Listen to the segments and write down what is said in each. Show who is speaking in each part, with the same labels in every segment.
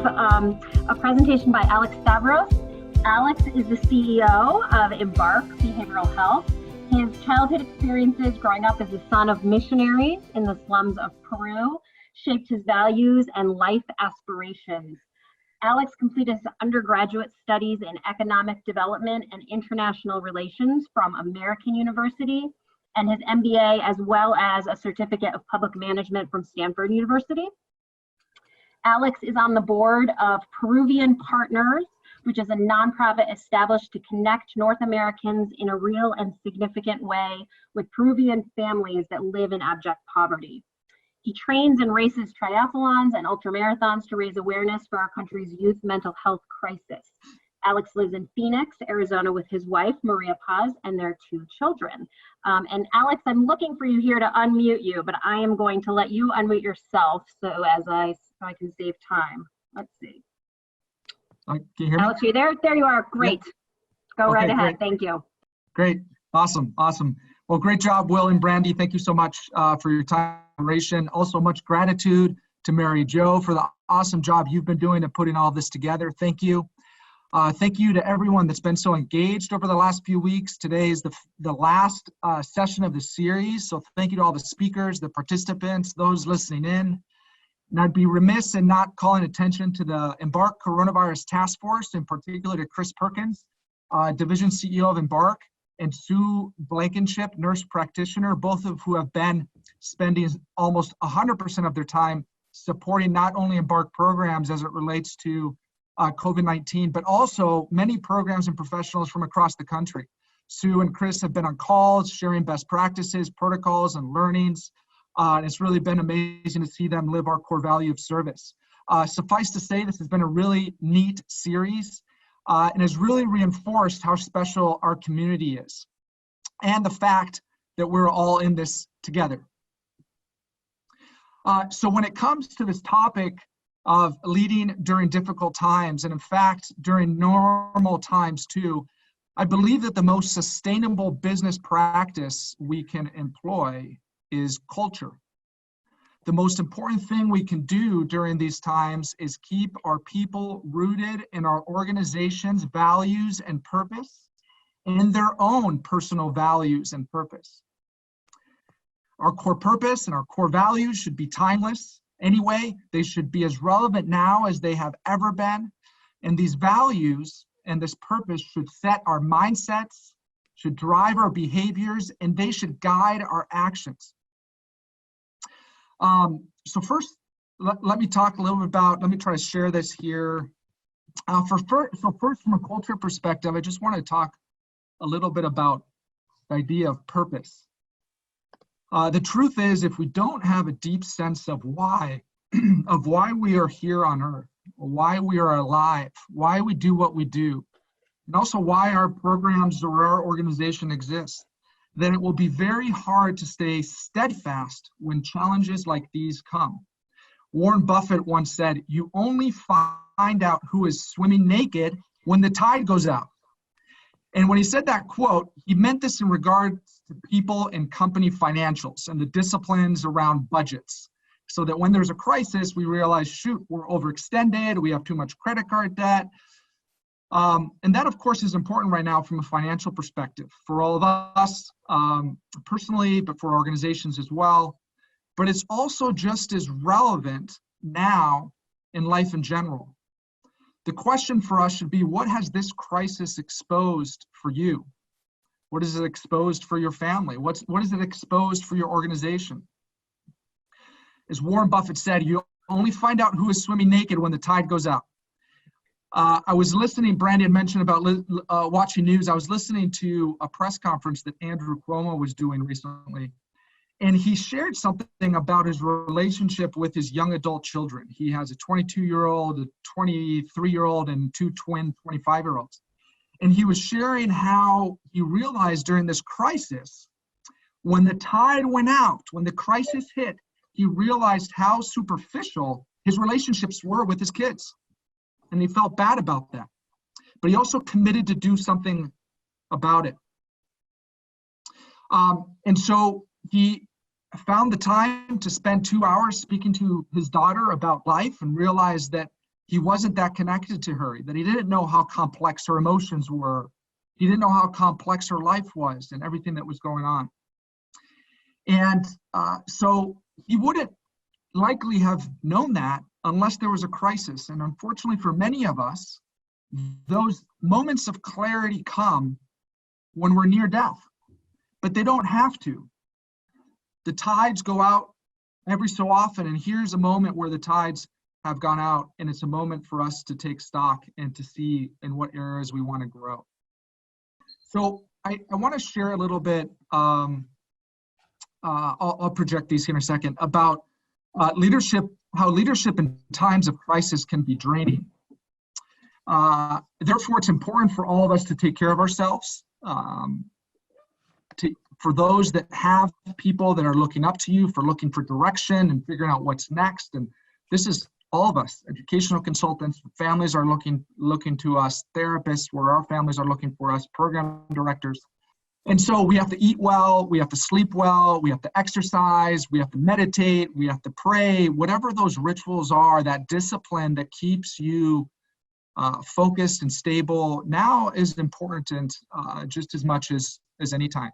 Speaker 1: have a presentation by Alex Stavros. Alex is the CEO of Embark Behavioral Health. His childhood experiences growing up as the son of missionaries in the slums of Peru shaped his values and life aspirations. Alex completed his undergraduate studies in economic development and international relations from American University and his MBA, as well as a certificate of public management from Stanford University. Alex is on the board of Peruvian Partners, which is a nonprofit established to connect North Americans in a real and significant way with Peruvian families that live in abject poverty. He trains and races triathlons and ultramarathons to raise awareness for our country's youth mental health crisis. Alex lives in Phoenix, Arizona with his wife, Maria Paz, and their 2 children. And Alex, I'm looking for you here to unmute you, but I am going to let you unmute yourself so I can save time. Let's see.
Speaker 2: Can you hear me?
Speaker 1: Alex, are you there? There you are. Great. Yep. Go right ahead.
Speaker 2: Great.
Speaker 1: Thank you.
Speaker 2: Great. Awesome. Well, great job, Will and Brandy. Thank you so much for your time. Also, much gratitude to Mary Jo for the awesome job you've been doing of putting all this together. Thank you. Thank you to everyone that's been so engaged over the last few weeks. Today is the last session of the series. So thank you to all the speakers, the participants, those listening in. And I'd be remiss in not calling attention to the Embark Coronavirus Task Force, in particular to Chris Perkins, Division CEO of Embark, and Sue Blankenship, nurse practitioner, both of who have been spending almost 100% of their time supporting not only Embark programs as it relates to COVID-19, but also many programs and professionals from across the country. Sue and Chris have been on calls, sharing best practices, protocols, and learnings. And it's really been amazing to see them live our core value of service. Suffice to say, this has been a really neat series and has really reinforced how special our community is and the fact that we're all in this together. So when it comes to this topic of leading during difficult times, and in fact, during normal times too, I believe that the most sustainable business practice we can employ is culture. The most important thing we can do during these times is keep our people rooted in our organization's values and purpose and their own personal values and purpose. Our core purpose and our core values should be timeless. Anyway, they should be as relevant now as they have ever been. And these values and this purpose should set our mindsets, should drive our behaviors, and they should guide our actions. So first, let me talk a little bit about, let me try to share this here. So first, from a culture perspective, I just want to talk a little bit about the idea of purpose. The truth is, if we don't have a deep sense of why we are here on earth, why we are alive, why we do what we do, and also why our programs or our organization exists, then it will be very hard to stay steadfast when challenges like these come. Warren Buffett once said, "You only find out who is swimming naked when the tide goes out." And when he said that quote, he meant this in regards to people and company financials and the disciplines around budgets. So that when there's a crisis, we realize, shoot, we're overextended, we have too much credit card debt. And that, of course, is important right now from a financial perspective for all of us personally, but for organizations as well. But it's also just as relevant now in life in general. The question for us should be, what has this crisis exposed for you? What is it exposed for your family? What is it exposed for your organization? As Warren Buffett said, you only find out who is swimming naked when the tide goes out. I was listening, Brandon mentioned about watching news. I was listening to a press conference that Andrew Cuomo was doing recently, and he shared something about his relationship with his young adult children. He has a 22-year-old, a 23-year-old, and 2 twin 25-year-olds. And he was sharing how he realized during this crisis, when the tide went out, when the crisis hit, he realized how superficial his relationships were with his kids. And he felt bad about that. But he also committed to do something about it. And so he found the time to spend 2 hours speaking to his daughter about life and realized that he wasn't that connected to her, that he didn't know how complex her emotions were. He didn't know how complex her life was and everything that was going on. And so he wouldn't likely have known that unless there was a crisis. And unfortunately for many of us, those moments of clarity come when we're near death, but they don't have to. The tides go out every so often, and here's a moment where the tides have gone out, and it's a moment for us to take stock and to see in what areas we want to grow. So I want to share a little bit, I'll project these here in a second, about leadership, how leadership in times of crisis can be draining. Therefore, it's important for all of us to take care of ourselves. For those that have people that are looking up to you, for looking for direction and figuring out what's next. And this is all of us, educational consultants, families are looking to us, therapists, where our families are looking for us, program directors. And so we have to eat well, we have to sleep well, we have to exercise, we have to meditate, we have to pray, whatever those rituals are, that discipline that keeps you focused and stable now is important just as much as any time.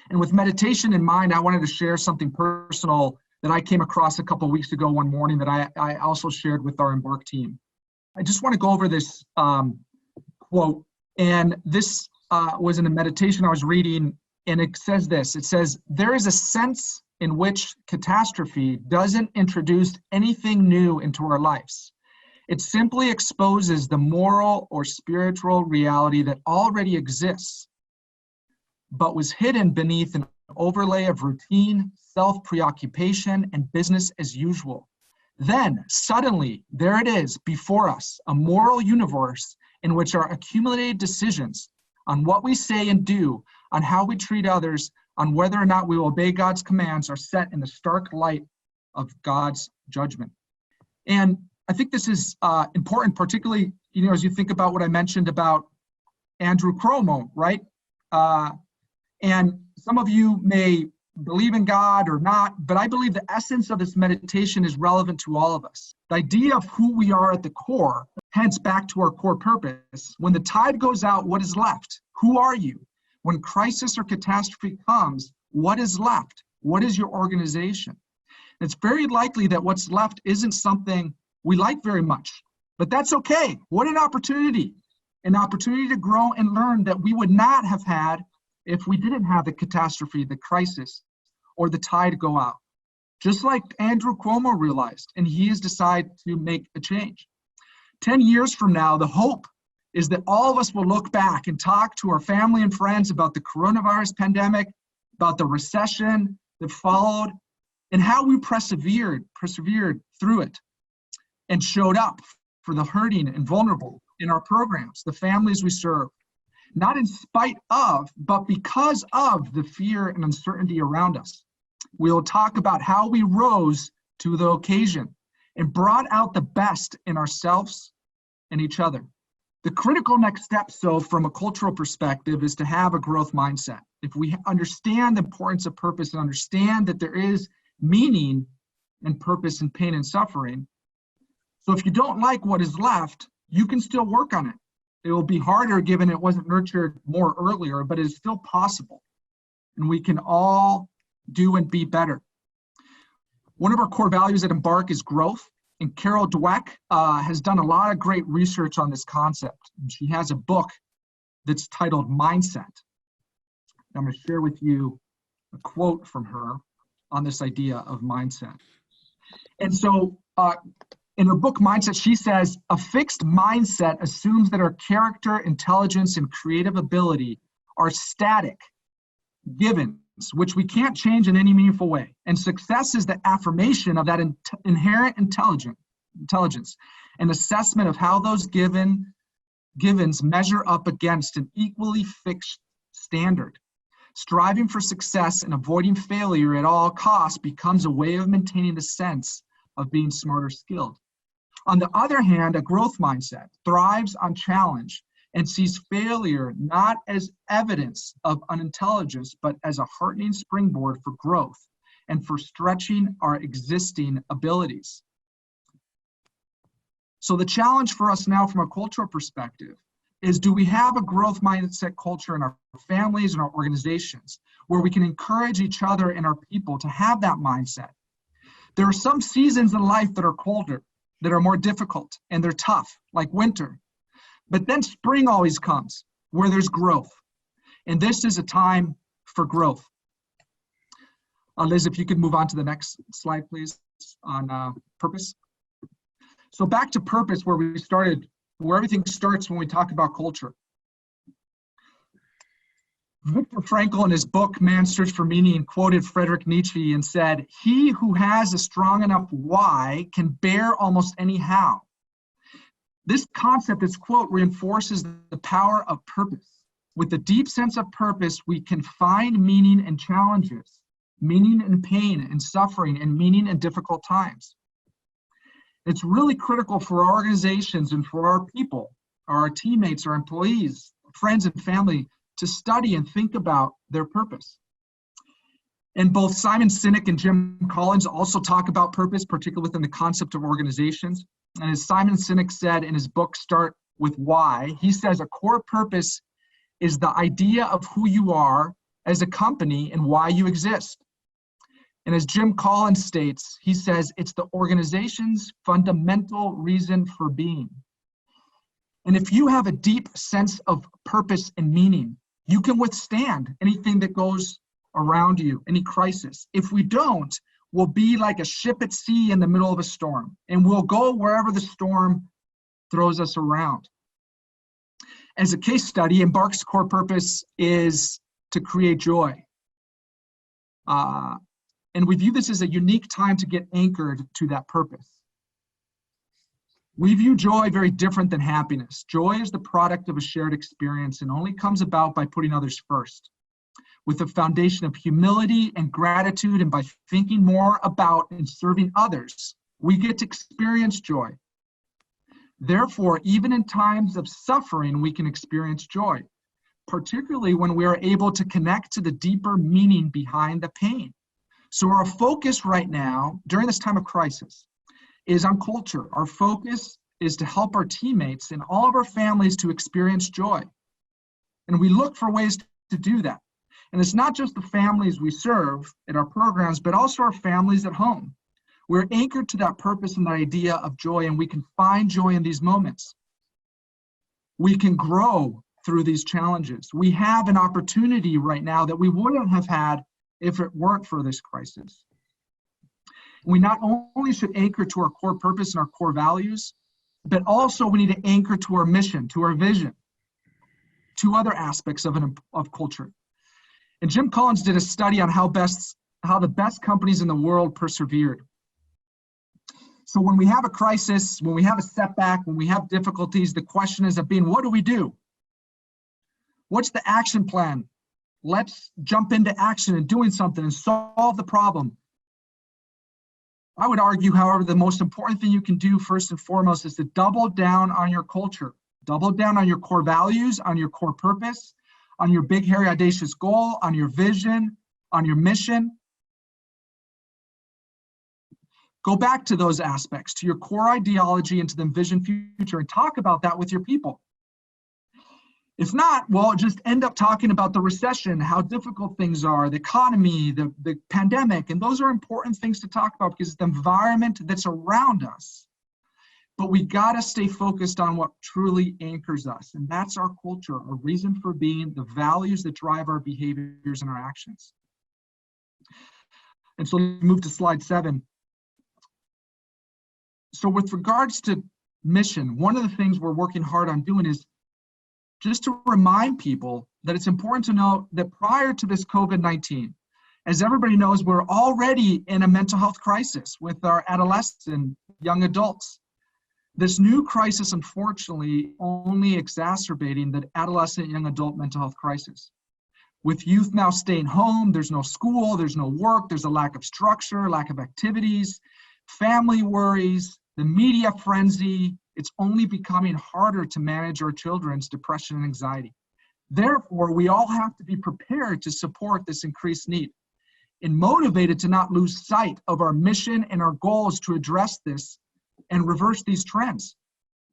Speaker 2: And with meditation in mind, I wanted to share something personal that I came across a couple of weeks ago one morning that I also shared with our Embark team. I just want to go over this quote, and this was in a meditation I was reading, and it says this. It says, "There is a sense in which catastrophe doesn't introduce anything new into our lives. It simply exposes the moral or spiritual reality that already exists, but was hidden beneath an overlay of routine, self-preoccupation, and business as usual. Then, suddenly, there it is before us, a moral universe in which our accumulated decisions on what we say and do, on how we treat others, on whether or not we will obey God's commands are set in the stark light of God's judgment." And I think this is important, particularly, as you think about what I mentioned about Andrew Cuomo, right? And some of you may believe in God or not, but I believe the essence of this meditation is relevant to all of us. The idea of who we are at the core, hence back to our core purpose. When the tide goes out, what is left? Who are you? When crisis or catastrophe comes, what is left? What is your organization? It's very likely that what's left isn't something we like very much, but that's okay. What an opportunity to grow and learn that we would not have had if we didn't have the catastrophe, the crisis, or the tide go out. Just like Andrew Cuomo realized, and he has decided to make a change. 10 years from now, the hope is that all of us will look back and talk to our family and friends about the coronavirus pandemic, about the recession that followed, and how we persevered through it and showed up for the hurting and vulnerable in our programs, the families we serve. Not in spite of, but because of the fear and uncertainty around us. We'll talk about how we rose to the occasion and brought out the best in ourselves and each other. The critical next step, so from a cultural perspective, is to have a growth mindset. If we understand the importance of purpose and understand that there is meaning and purpose in pain and suffering, so if you don't like what is left, you can still work on it. It will be harder given it wasn't nurtured more earlier, but it is still possible. And we can all do and be better. One of our core values at Embark is growth. And Carol Dweck has done a lot of great research on this concept. And she has a book that's titled Mindset. I'm going to share with you a quote from her on this idea of mindset. And so, in her book, Mindset, she says, "A fixed mindset assumes that our character, intelligence, and creative ability are static givens, which we can't change in any meaningful way. And success is the affirmation of that inherent intelligence, an assessment of how those givens measure up against an equally fixed standard. Striving for success and avoiding failure at all costs becomes a way of maintaining the sense of being smart or skilled. On the other hand, a growth mindset thrives on challenge and sees failure not as evidence of unintelligence, but as a heartening springboard for growth and for stretching our existing abilities." So the challenge for us now from a cultural perspective is, do we have a growth mindset culture in our families and our organizations where we can encourage each other and our people to have that mindset? There are some seasons in life that are colder, that are more difficult, and they're tough, like winter. But then spring always comes, where there's growth. And this is a time for growth. Liz, if you could move on to the next slide, please, on purpose. So back to purpose, where we started, where everything starts when we talk about culture. Viktor Frankl, in his book, Man's Search for Meaning, quoted Friedrich Nietzsche and said, "He who has a strong enough why can bear almost any how." This concept, this quote, reinforces the power of purpose. With a deep sense of purpose, we can find meaning in challenges, meaning in pain and suffering, and meaning in difficult times. It's really critical for our organizations and for our people, our teammates, our employees, friends and family, to study and think about their purpose. And both Simon Sinek and Jim Collins also talk about purpose, particularly within the concept of organizations. And as Simon Sinek said in his book, Start With Why, he says a core purpose is the idea of who you are as a company and why you exist. And as Jim Collins states, he says it's the organization's fundamental reason for being. And if you have a deep sense of purpose and meaning, you can withstand anything that goes around you, any crisis. If we don't, we'll be like a ship at sea in the middle of a storm, and we'll go wherever the storm throws us around. As a case study, Embark's core purpose is to create joy. And we view this as a unique time to get anchored to that purpose. We view joy very different than happiness. Joy is the product of a shared experience and only comes about by putting others first. With a foundation of humility and gratitude, and by thinking more about and serving others, we get to experience joy. Therefore, even in times of suffering, we can experience joy, particularly when we are able to connect to the deeper meaning behind the pain. So our focus right now, during this time of crisis, is on culture. Our focus is to help our teammates and all of our families to experience joy. And we look for ways to do that. And it's not just the families we serve in our programs, but also our families at home. We're anchored to that purpose and the idea of joy, and we can find joy in these moments. We can grow through these challenges. We have an opportunity right now that we wouldn't have had if it weren't for this crisis. We not only should anchor to our core purpose and our core values, but also we need to anchor to our mission, to our vision, to other aspects of culture. And Jim Collins did a study on how the best companies in the world persevered. So when we have a crisis, when we have a setback, when we have difficulties, the question is what do we do? What's the action plan? Let's jump into action and doing something and solve the problem. I would argue, however, the most important thing you can do first and foremost is to double down on your culture. Double down on your core values, on your core purpose, on your big, hairy, audacious goal, on your vision, on your mission. Go back to those aspects, to your core ideology and to the envisioned future, and talk about that with your people. If not, well, just end up talking about the recession, how difficult things are, the economy, the pandemic, and those are important things to talk about because it's the environment that's around us. But we gotta stay focused on what truly anchors us, and that's our culture, our reason for being, the values that drive our behaviors and our actions. And so move to slide 7. So with regards to mission, one of the things we're working hard on doing is just to remind people that it's important to know that prior to this COVID-19, as everybody knows, we're already in a mental health crisis with our adolescents and young adults. This new crisis, unfortunately, only exacerbating the adolescent and young adult mental health crisis. With youth now staying home, there's no school, there's no work, there's a lack of structure, lack of activities, family worries, the media frenzy. It's only becoming harder to manage our children's depression and anxiety. Therefore, we all have to be prepared to support this increased need and motivated to not lose sight of our mission and our goals to address this and reverse these trends.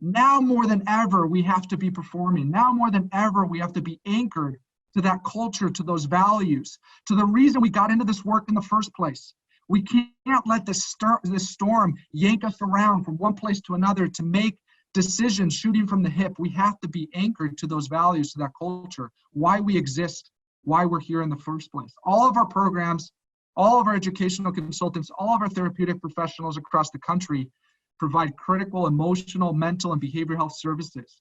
Speaker 2: Now more than ever, we have to be performing. Now more than ever, we have to be anchored to that culture, to those values, to the reason we got into this work in the first place. We can't let this storm yank us around from one place to another to make decisions shooting from the hip. We have to be anchored to those values, to that culture, why we exist, why we're here in the first place. All of our programs, all of our educational consultants, all of our therapeutic professionals across the country provide critical emotional, mental, and behavioral health services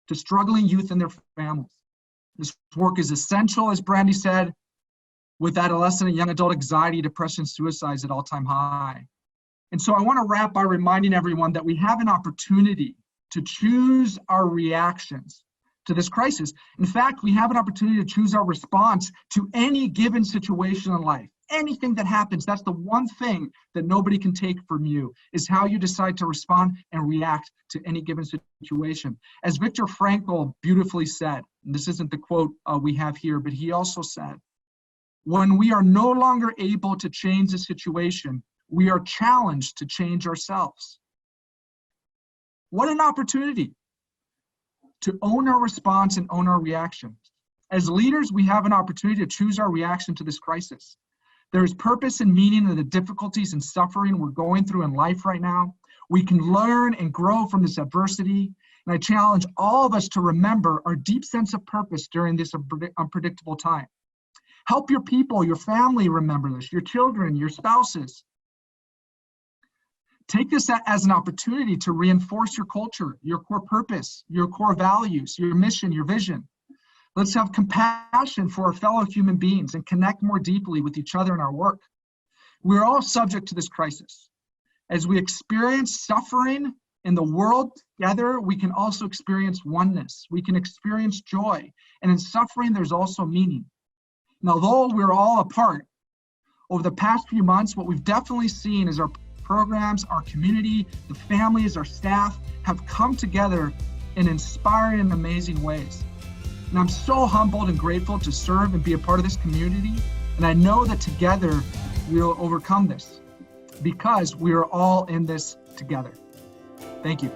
Speaker 2: to struggling youth and their families. This work is essential, as Brandy said, with adolescent and young adult anxiety, depression, suicides at all-time high. And so I want to wrap by reminding everyone that we have an opportunity to choose our reactions to this crisis. In fact, we have an opportunity to choose our response to any given situation in life. Anything that happens, that's the one thing that nobody can take from you, is how you decide to respond and react to any given situation. As Viktor Frankl beautifully said, and this isn't the quote we have here, but he also said, when we are no longer able to change the situation, we are challenged to change ourselves. What an opportunity to own our response and own our reaction. As leaders, we have an opportunity to choose our reaction to this crisis. There is purpose and meaning in the difficulties and suffering we're going through in life right now. We can learn and grow from this adversity. And I challenge all of us to remember our deep sense of purpose during this unpredictable time. Help your people, your family remember this, your children, your spouses. Take this as an opportunity to reinforce your culture, your core purpose, your core values, your mission, your vision. Let's have compassion for our fellow human beings and connect more deeply with each other in our work. We're all subject to this crisis. As we experience suffering in the world together, we can also experience oneness. We can experience joy. And in suffering, there's also meaning. And although we're all apart, over the past few months, what we've definitely seen is our programs, our community, the families, our staff have come together in inspiring and amazing ways. And I'm so humbled and grateful to serve and be a part of this community. And I know that together we'll overcome this because we are all in this together. Thank you.